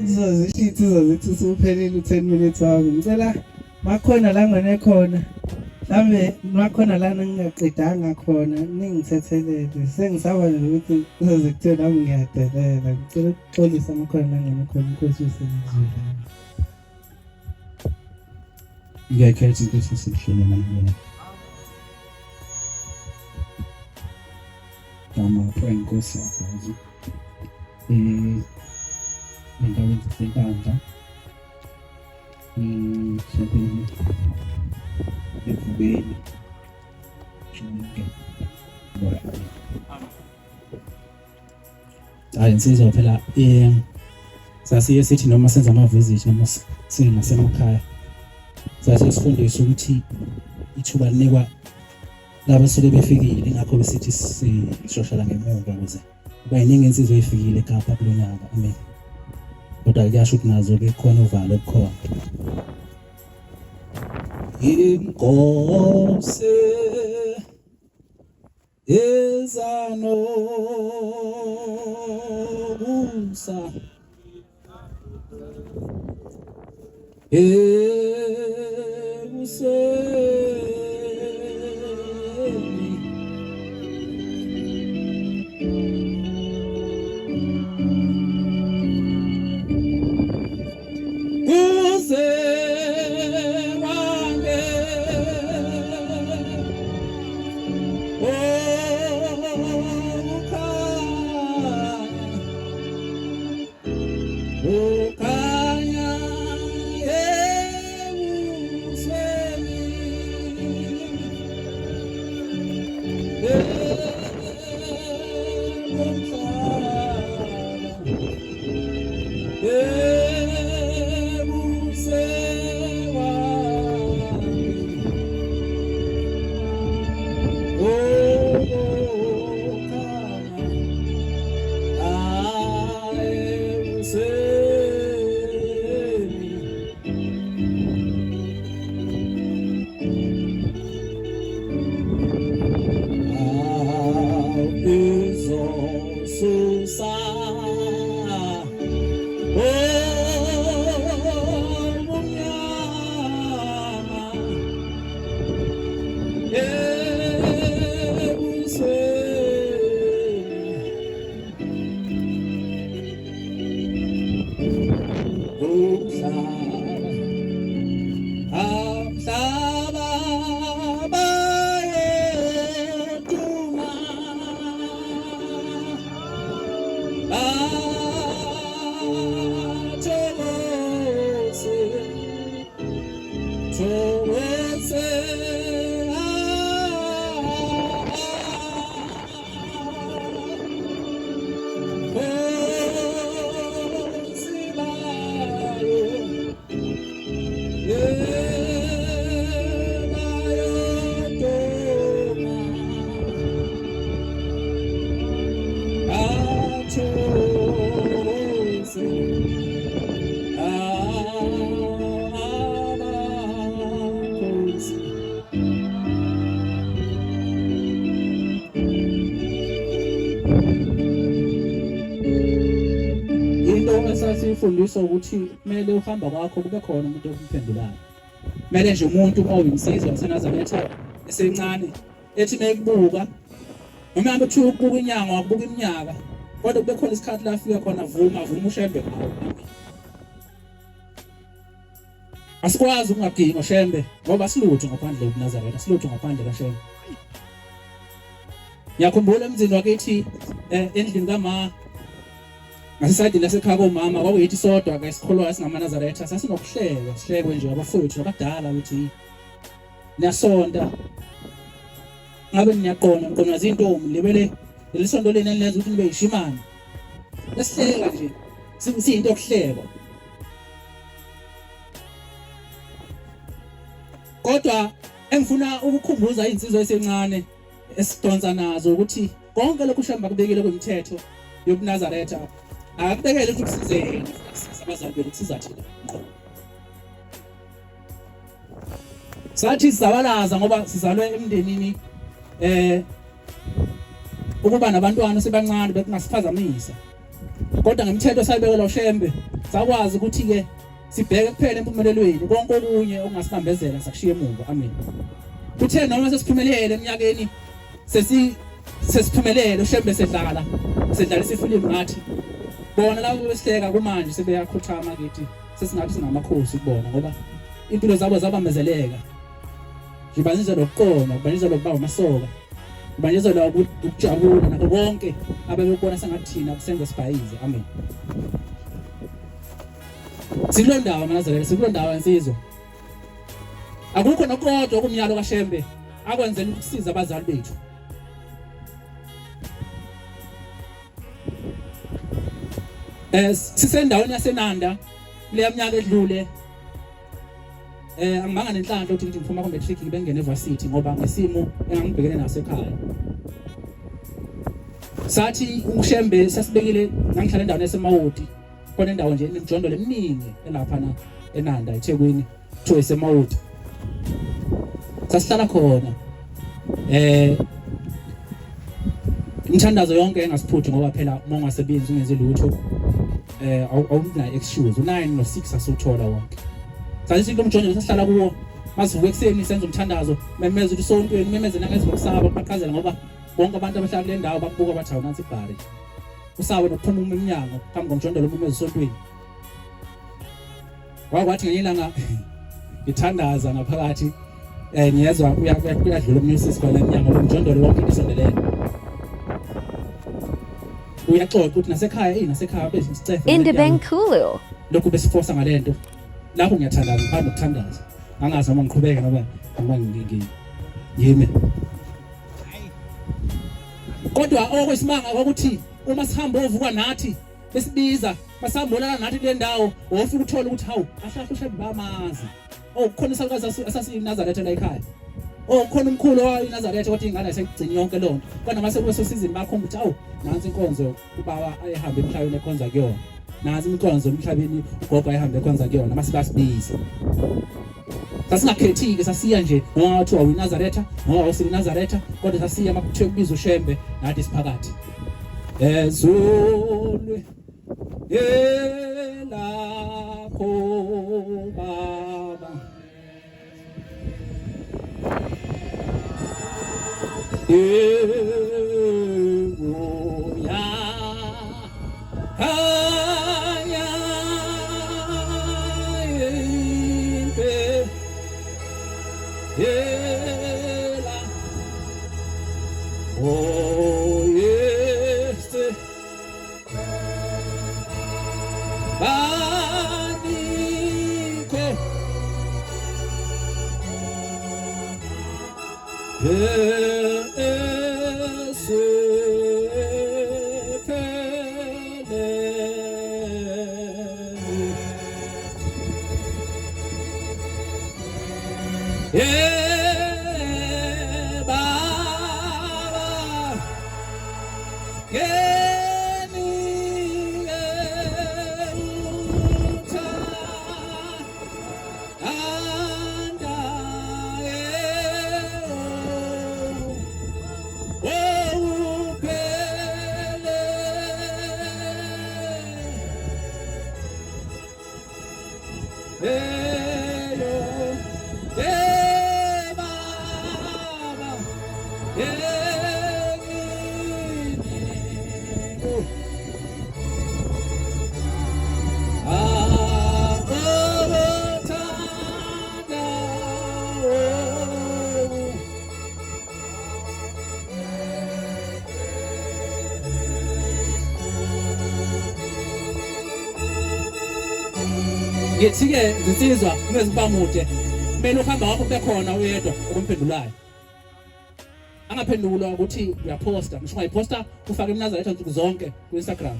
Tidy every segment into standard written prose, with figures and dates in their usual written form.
Sizozithi usuphelile 10 minutes wami. Ngicela makhona la ngene khona. Mhlambe makhona la ngingaqedanga khona ningithethelele. Sengisaba nje ukuthi kuzoze kuthiwe nami ngiyadelela. Ngicela ukuxolisa makhona la ngene khona Nkosi uSengizwile. Ngiyakhetha Nkosi uSengizwile manje. Kama Nkosi yakwazi. Endaweni zentanda. Shembe evubeni. Insizwa phela sasiye sithi noma senza ama-visit noma singasemakhaya sasiye sifundiswe ukuthi ithuba linikwa laba suke befikile ngakho besithi sishoshela ngemuva ukuze kuba yiningi insizwa ezifikile eKapa kulonyaka amen. Kodwa kuyasho ukuthi nazo-ke khona uvalo obukhona. Inkosi ezanobusa Sifundiswa ukuthi kumele uhamba kwakho kube khona umuntu okuphendulayo. Kumele nje umuntu oyinsizwa waseNazaretha esencane ethi mayekubuka noma hambe uthuka ukubuka inyanga wakubuka iminyaka kodwa kube khona isikhathi la afika khona vuma uShembe ngawo. Asikwazi ukungadinga uShembe ngoba silutho ngaphandle kuNazaretha, silutho ngaphandle kaShembe. Ngiyakhumbula emzini wakithi endlini kaMa ngasisayidini lasekhaya komama kwakuyithi sodwa ke isikholwa singamaNazaretha sasinokuhlekwa sihlekwe nje abafowethu abadala ukuthi niyasonda ngabe niyaqona ngiqonwa izintombi libele lelisonto lena lenza ukuthi nibe yishimani lesihleka nje siyinto yokuhlekwa. Kodwa engifuna ukukhumbuza insizwa esencane esidonsa nazo ukuthi konke lokhu uShembe kubekile kwemithetho yobuNazaretha akubekele ukuthi kusizeke abazali bethu sizathina. Sathi sizabalaza ngoba sizalwe emndenini ukuba nabantwana sebancane bekunasiphazamisa kodwa ngemthetho sayibekela uShembe sakwazi ukuthi ke sibheke kuphela empumelelweni konke okunye okungasibambezela sakushiya emuva amen kuthe noma sesiphumelele eminyakeni sesiphumelele uShembe sedlala isifilimu ngathi bona labo besihleka kumanje sebeyakhuthama kithi sesingathi sinamakhosi kubona ngoba impilo zabo zabambezeleka ngibanizela ukuqona kubanizela ukuba umasoka kubanizela ukujabula nakho konke abebekubona sengathina kusenza sibhayize amen sikulondawo manazarela sikulondawo insizwa akukho nokodwa okumyalo kaShembe akwenzela ukusiza abazali bethu sisendaweni yaseNanda le minyaka edlule angibanga nenhlanhla ukuthi ngiphuma ku matric ngibe ngene evarsity ngoba ngesimo engangibhekene naso ekhaya sathi uShembe sasibekile ngangihlala endaweni yaseMawoti khona indawo nje enimjondolo eminingi elapha na eNanda eThekwini kuthiwa eseMawoti sasihlala khona imthandazo yonke engasiphuthi ngoba phela uma ungasebenzi ungenze lutho awuna excuse u9 no6 asuthola wonke sathi into umjonjo sasihlala kuwo masivuke ekseni senza umthandazo memeza ukuthi sontweni memeze nangezilokusaba baqhazela ngoba bonke abantu abahlala kule ndawo bakubuka bathi awunansi ibhari usawe nokuphuma eminyango phambi komjondolo umeze esontweni kwathi ngelinye ilanga ngithandaza ngaphakathi ngiyezwa uyadlula umnyusisi khona eminyango umjondolo wonke isondelene uyaxoxa ukuthi nasekhaya besicefe Indibenkhulu lokhu besifosa ngalento lapho ngiyathandaza ngaphandle ukuthandaza angazi noma ngiqhubeke noma ngiyime kodwa okwesimanga ukuthi uma sihamba ovuka nathi besibiza basambolana nathi kule ndawo ofika uthola ukuthi hawu ahlahla uShembe bamazi khona isalukazi asasiNazaretha la ekhaya khona umkhulu wayiNazaretha kodwa ingane ayisegcini yonke lonto kodwa mase kube sosizini bakho ukuthi hawu nansi inkonzo ubaba ayihamba emhlabeni ekhonza kuyona nansi inkonzo emhlabeni ugogo ayihamba ekhonza kuyona masibasibiza sasingakhethiki sasiya nje ngoba kuthiwa uyiNazaretha ngoba usiNazaretha kodwa sasiya makuthiwa kubiza uShembe nathi siphakathi ezulwe elakho baba uya haya ela este baniko ngithike zinsizwa ngezibamude kumele uhamba wakho bekhona uyedwa okumphendulayo angaphendulwa ukuthi uyaposta ngisho ngayiposta ufake iNazaretha nsuku zonke ku Instagram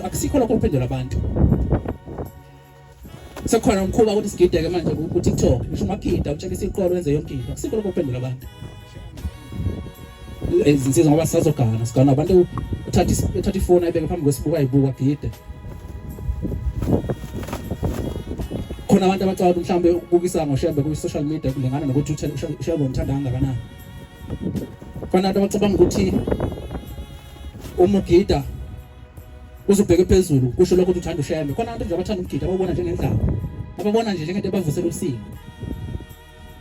akusikho lokho kuphendula abantu sekhona umkhuba ukuthi sigideke manje ku TikTok ngisho magida utshela isiqolo wenze yonke into akusikho lokho kuphendula abantu izinsizwa ngoba sisazogana sigana abantu uthatha ifoni ayibeke phambi kwesibuko ayibuka gide khona abantu abacala mhlambe ukubukisa ngoShembe ku social media kulengana nokuthi uShembe umthanda kangakanani khona abantu abacabanga ukuthi umugida uzubheke phezulu kusho lokho uthanda ushembe khona abantu nje abathanda umgidi ababona njengendlala ababona nje njengento ebavusela usingo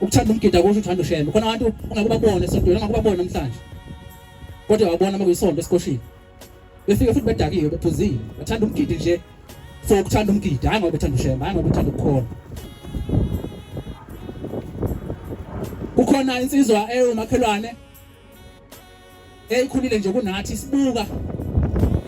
ukuthanda umgidi akusho uthanda ushembe khona abantu ungakubabona esontweni ungakubabona namhlanje kodwa wabona makuyisonto esikoshini befike futhi bedakiwe bephuzile bathanda umgidi nje for ukuthanda umgidi hayi ngoba bethanda ushembe hayi ngoba bethanda ukukhona kukhona insizwa umakhelwane eyikhulile nje kunathi isibuka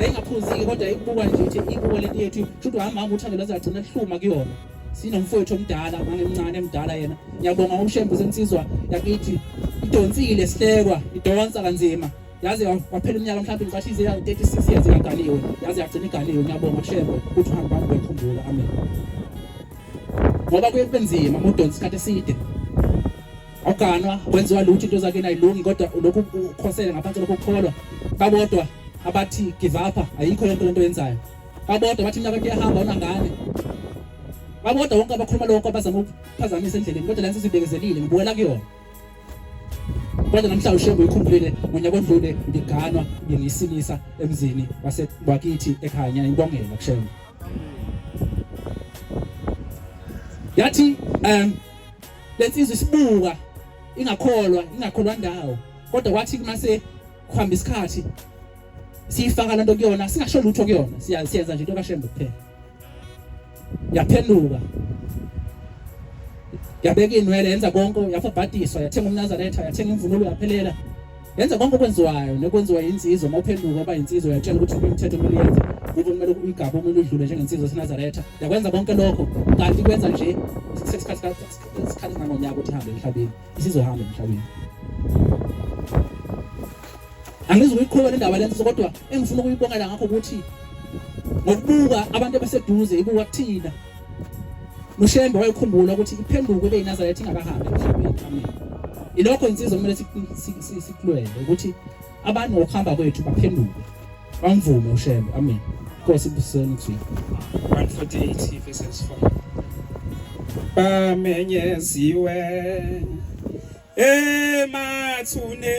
engaphuziki kodwa ibuka nje ithi ibuko lento yethu futhi hamba uthando lazagcina lihluma kuyona sinomfowethu omdala mangemncane emdala yena ngiyabonga umshembe sensizwa yakithi idonsile sihlekwa idonsa kanzima yaze waphela iminyaka mhlawumbe ngicathi ize 36 years ingagaliwe yaze yagcina igaliwe ngiyabonga shembe ukuthi uhamba abantu bekhumbula amen ngoba kuyebenzima udonsa isikhathi eside awuganwa kwenziwa lutho into zakhe ayilungi kodwa lokhu ukhosele ngaphansi lokho ukukholwa kabodwa abathi give up ayikho lento yenzayo kabodwa bathi iminyaka kuyahamba unangane kabodwa wonke abakhuluma lokho abazama ukuphazamisa endleleni kodwa lenzo sibekezelile ngibuyela kuyona kodwa namhlanje ushembe uyikhumbulile ngonyaka odlule ngiganwa ngiyisinisa emzini wasebakithi ekhaya ngibongela kushembe yathi lensizwe isibuka ingakholwa ndawo kodwa kwathi mase kuhamba isikhathi siyifaka lento kuyona singasho lutho kuyona siyenza nje into kaShembe kuphela yaphenduka yabeka inwele yenza konke yafabhadiswa yathenga umnazaretha yathenga imvunulo yaphelela yenza konke okwenziwayo nekwenziwa insizwa mawuphenduka aba insizwa yatshela ukuthi imithetho kumele yenze kumele igaba umuntu udlule njengensizwa seNazaretha yakwenza konke lokho kanti kwenza nje isikhathi ngonyaka ukuthi hambe emhlabeni isizohamba emhlabeni angizukuyiqhubeka le ndaba lenzo kodwa engifuna ukuyibongela ngakho ukuthi ngokubuka abantu abaseduze ibuka kuthina noShembe wayekhumbula ukuthi iphenduke beyiNazaretha ingakahambi emhlabeni amen ilokho insizwa kumele sikulwele ukuthi abantu ngokuhamba kwethu baphenduke bamvume uShembe amen Nkosi ibuseni kuthi 148 verses 4 bamenyeziwe emathune